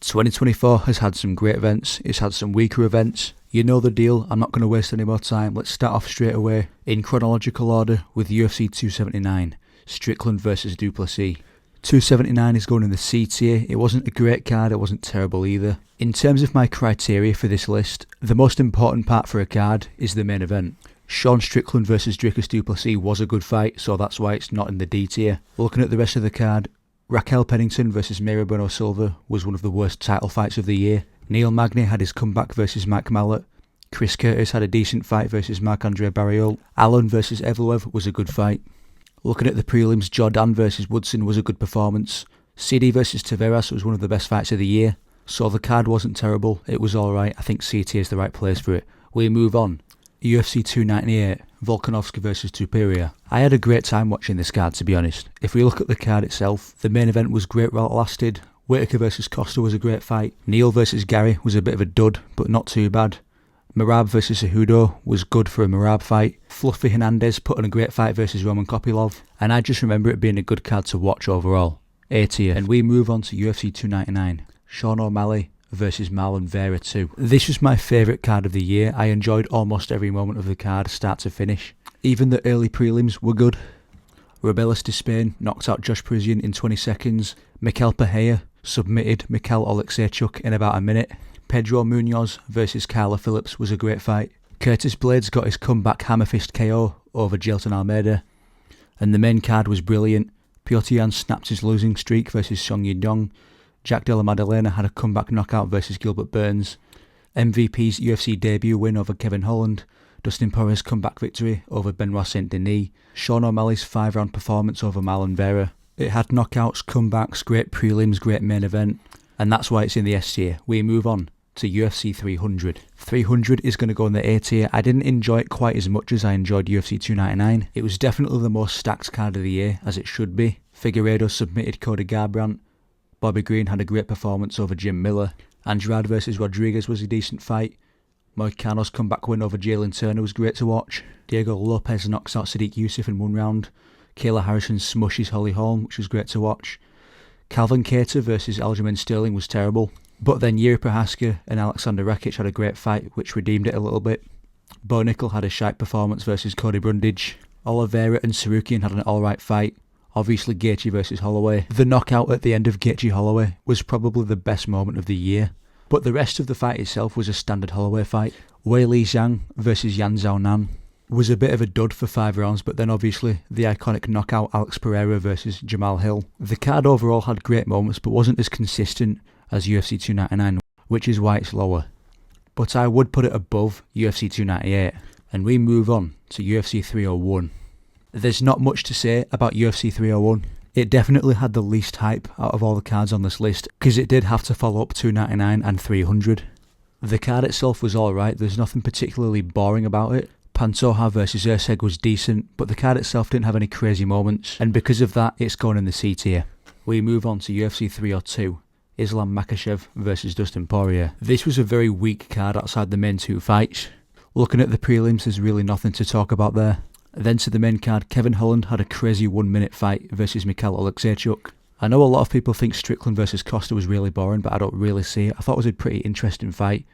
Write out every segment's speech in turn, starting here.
2024 has had some great events, it's had some weaker events. You know the deal, I'm not going to waste any more time. Let's start off straight away, in chronological order, with UFC 279, Strickland vs du Plessis. 279 is going in the C tier. It wasn't a great card, it wasn't terrible either. In terms of my criteria for this list, the most important part for a card is the main event. Sean Strickland vs Dricus du Plessis was a good fight, so that's why it's not in the D tier. Looking at the rest of the card, Raquel Pennington vs Mayra Bueno Silva was one of the worst title fights of the year. Neil Magny had his comeback versus Mike Mallet. Chris Curtis had a decent fight versus Marc-Andre Barriol. Allen vs Evloev was a good fight. Looking at the prelims, Jordan vs Woodson was a good performance. CD vs Taveras was one of the best fights of the year. So the card wasn't terrible, it was alright. I think CT is the right place for it. We move on. UFC 298, Volkanovski vs Tuperia. I had a great time watching this card, to be honest. If we look at the card itself, the main event was great while it lasted. Whitaker vs Costa was a great fight. Neal vs Gary was a bit of a dud, but not too bad. Merab vs Cejudo was good for a Merab fight. Fluffy Hernandez put on a great fight versus Roman Kopylov, and I just remember it being a good card to watch overall. A tier. And we move on to UFC 299, Sean O'Malley versus Marlon Vera 2. This was my favourite card of the year. I enjoyed almost every moment of the card, start to finish. Even the early prelims were good. Rebelis Despain knocked out Josh Parisian in 20 seconds. Mikel Pereira submitted Mikhail Oleksiejczuk in about a minute. Pedro Munoz versus Carla Phillips was a great fight. Curtis Blades got his comeback hammer fist KO over Jailton Almeida. And the main card was brilliant. Petr Yan snapped his losing streak versus Song Yadong. Jack Della Maddalena had a comeback knockout versus Gilbert Burns. MVP's UFC debut win over Kevin Holland. Dustin Poirier's comeback victory over Benoit Saint-Denis. Sean O'Malley's 5-round performance over Marlon Vera. It had knockouts, comebacks, great prelims, great main event. And that's why it's in the S tier. We move on to UFC 300. 300 is going to go in the A tier. I didn't enjoy it quite as much as I enjoyed UFC 299. It was definitely the most stacked card of the year, as it should be. Figueiredo submitted Cody Garbrandt. Bobby Green had a great performance over Jim Miller. Andrade vs Rodriguez was a decent fight. Moicano's comeback win over Jalen Turner was great to watch. Diego Lopez knocks out Sadiq Youssef in one round. Kayla Harrison smushes Holly Holm, which was great to watch. Calvin Kattar versus Aljamain Sterling was terrible. But then Yuri Prohaska and Alexander Rakic had a great fight, which redeemed it a little bit. Bo Nickel had a shite performance versus Cody Brundage. Oliveira and Sarukian had an alright fight. Obviously Gaethje versus Holloway. The knockout at the end of Gaethje Holloway was probably the best moment of the year. But the rest of the fight itself was a standard Holloway fight. Weili Zhang versus Yan Xiaonan was a bit of a dud for 5 rounds, but then obviously the iconic knockout Alex Pereira versus Jamal Hill. The card overall had great moments but wasn't as consistent as UFC 299, which is why it's lower. But I would put it above UFC 298. And we move on to UFC 301. There's not much to say about UFC 301. It definitely had the least hype out of all the cards on this list, because it did have to follow up 299 and 300. The card itself was alright, there's nothing particularly boring about it. Pantoja vs Erceg was decent, but the card itself didn't have any crazy moments, and because of that, it's going in the C tier. We move on to UFC 302, Islam Makhachev vs Dustin Poirier. This was a very weak card outside the main 2 fights. Looking at the prelims, there's really nothing to talk about there. Then to the main card, Kevin Holland had a crazy 1-minute fight versus Mikhail Oleksiejczuk. I know a lot of people think Strickland versus Costa was really boring, but I don't really see it. I thought it was a pretty interesting fight.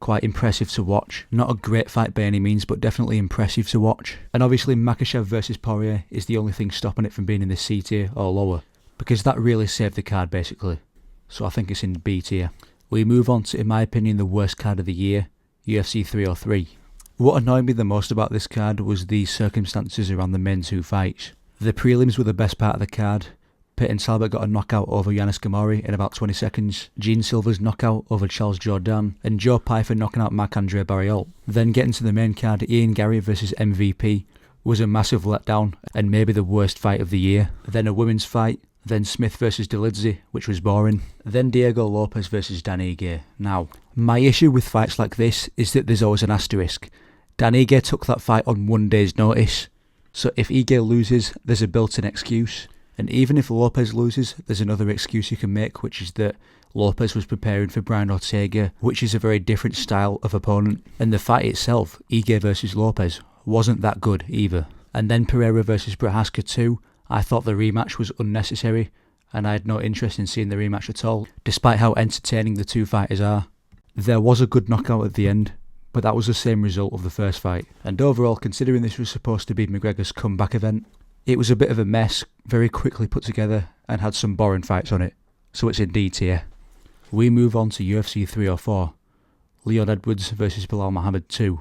Quite impressive to watch. Not a great fight by any means, but definitely impressive to watch. And obviously Makhachev versus Poirier is the only thing stopping it from being in the C tier or lower, because that really saved the card basically. So I think it's in B tier. We move on to, in my opinion, the worst card of the year, UFC 303. What annoyed me the most about this card was the circumstances around the main 2 fights. The prelims were the best part of the card. Peyton Talbot got a knockout over Yanis Gamori in about 20 seconds. Gene Silva's knockout over Charles Jourdain. And Joe Pyfer knocking out Marc-Andre Barriol. Then getting to the main card, Ian Gary versus MVP was a massive letdown and maybe the worst fight of the year. Then a women's fight. Then Smith versus Delidze, which was boring. Then Diego Lopez versus Dan Ige. Now, my issue with fights like this is that there's always an asterisk. Dan Ige took that fight on 1 day's notice. So if Ige loses, there's a built-in excuse. And even if Lopez loses, there's another excuse you can make, which is that Lopez was preparing for Brian Ortega, which is a very different style of opponent. And the fight itself, Ige versus Lopez, wasn't that good either. And then Pereira versus Prohaska 2, I thought the rematch was unnecessary. and I had no interest in seeing the rematch at all, despite how entertaining the two fighters are. There was a good knockout at the end, but that was the same result of the first fight. And overall, considering this was supposed to be McGregor's comeback event, it was a bit of a mess, very quickly put together, and had some boring fights on it, so it's in D tier. We move on to UFC 304, Leon Edwards vs Bilal Muhammad 2.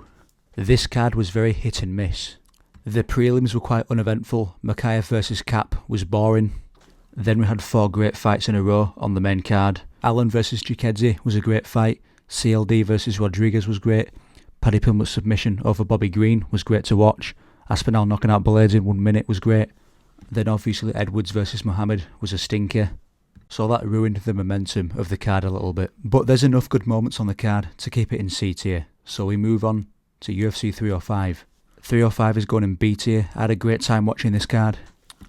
This card was very hit and miss. The prelims were quite uneventful. Makayev vs Cap was boring. Then we had 4 great fights in a row on the main card. Allen vs Chikedze was a great fight. CLD vs Rodriguez was great. Paddy Pimblett's submission over Bobby Green was great to watch. Aspinall knocking out Blades in 1 minute was great. Then obviously Edwards vs Muhammad was a stinker. So that ruined the momentum of the card a little bit. But there's enough good moments on the card to keep it in C tier. So we move on to UFC 305. 305 is going in B tier. I had a great time watching this card.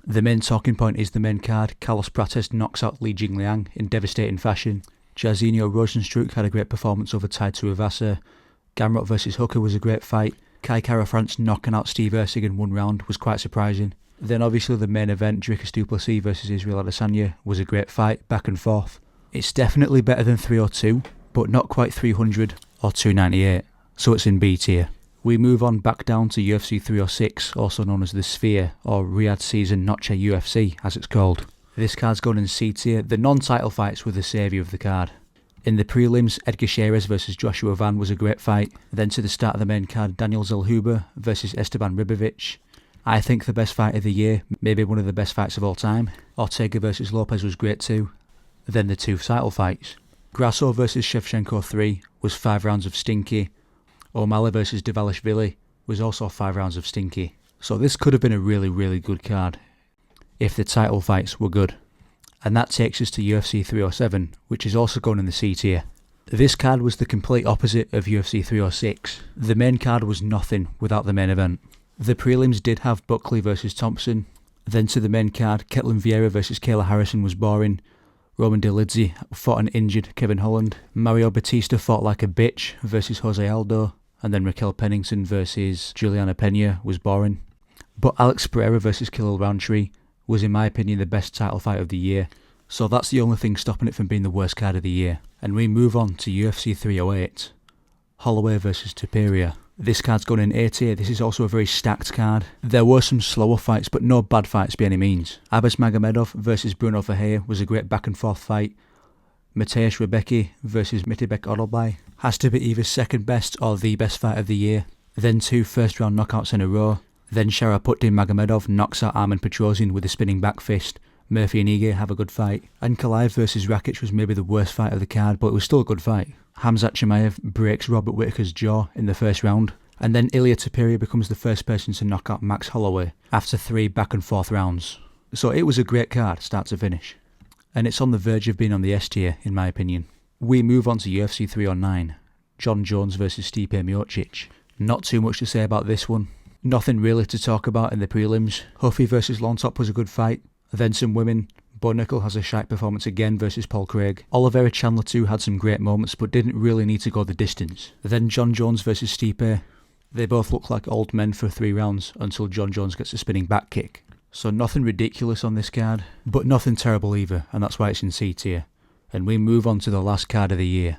The main talking point is the main card. Carlos Prates knocks out Li Jingliang in devastating fashion. Jairzinho Rozenstruik had a great performance over Tai Tuivasa. Gamrot vs Hooker was a great fight. Kai Kara France knocking out Steve Erceg in 1 round was quite surprising. Then obviously the main event, Dricus du Plessis vs Israel Adesanya, was a great fight, back and forth. It's definitely better than 302, but not quite 300 or 298, so it's in B tier. We move on back down to UFC 306, also known as the Sphere, or Riyadh Season Noche UFC, as it's called. This card's gone in C tier. The non-title fights were the saviour of the card. In the prelims, Edgar Chairez vs Joshua Van was a great fight. Then to the start of the main card, Daniel Zellhuber vs Esteban Ribovic. I think the best fight of the year, maybe one of the best fights of all time. Ortega vs Lopez was great too. Then the 2 title fights. Grasso vs Shevchenko 3 was 5 rounds of stinky. O'Malley vs Dvalishvili was also 5 rounds of stinky. So this could have been a really, really good card if the title fights were good. And that takes us to UFC 307, which is also going in the C tier. This card was the complete opposite of UFC 306. The main card was nothing without the main event. The prelims did have Buckley vs Thompson. Then to the main card, Ketlin Vieira vs Kayla Harrison was boring. Roman Dolidze fought an injured Kevin Holland. Mario Batista fought like a bitch versus Jose Aldo. And then Raquel Pennington versus Juliana Pena was boring. But Alex Pereira versus Khalil Roundtree was, in my opinion, the best title fight of the year. So that's the only thing stopping it from being the worst card of the year. And we move on to UFC 308, Holloway vs Topuria. This card's gone in A tier. This is also a very stacked card. There were some slower fights, but no bad fights by any means. Abbas Magomedov vs Bruno Ferreira was a great back and forth fight. Mateusz Rebecki vs Mitibek Odolbai has to be either second best or the best fight of the year. Then 2 first round knockouts in a row. Then Sharaputdin Magomedov knocks out Armen Petrosian with a spinning back fist. Murphy and Ige have a good fight. Ankalaev vs Rakic was maybe the worst fight of the card, but it was still a good fight. Hamzat Chimaev breaks Robert Whittaker's jaw in the first round. And then Ilia Topuria becomes the first person to knock out Max Holloway after 3 back and forth rounds. So it was a great card, start to finish. And it's on the verge of being on the S tier, in my opinion. We move on to UFC 309, John Jones vs Stipe Miocic. Not too much to say about this one. Nothing really to talk about in the prelims. Huffy vs Lontop was a good fight. Then some women. Bo Nickel has a shite performance again versus Paul Craig. Oliveira Chandler too had some great moments, but didn't really need to go the distance. Then John Jones vs Stipe. They both look like old men for 3 rounds until John Jones gets a spinning back kick. So nothing ridiculous on this card, but nothing terrible either, and that's why it's in C tier. And we move on to the last card of the year.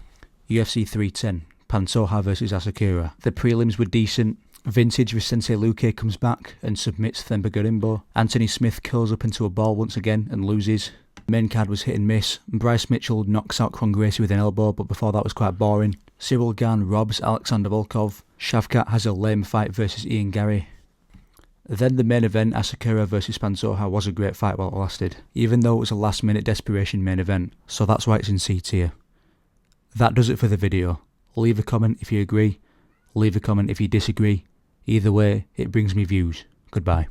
UFC 310, Pantoja vs Asakura. The prelims were decent. Vintage Vicente Luque comes back and submits Themba Gorimbo. Anthony Smith curls up into a ball once again and loses. Main card was hit and miss. Bryce Mitchell knocks out Kron Gracie with an elbow, but before that was quite boring. Cyril Gane robs Alexander Volkov. Shavkat has a lame fight versus Ian Gary. Then the main event, Asakura vs Pantoja, was a great fight while it lasted, even though it was a last minute desperation main event, so that's why it's in C tier. That does it for the video. Leave a comment if you agree, leave a comment if you disagree. Either way, it brings me views. Goodbye.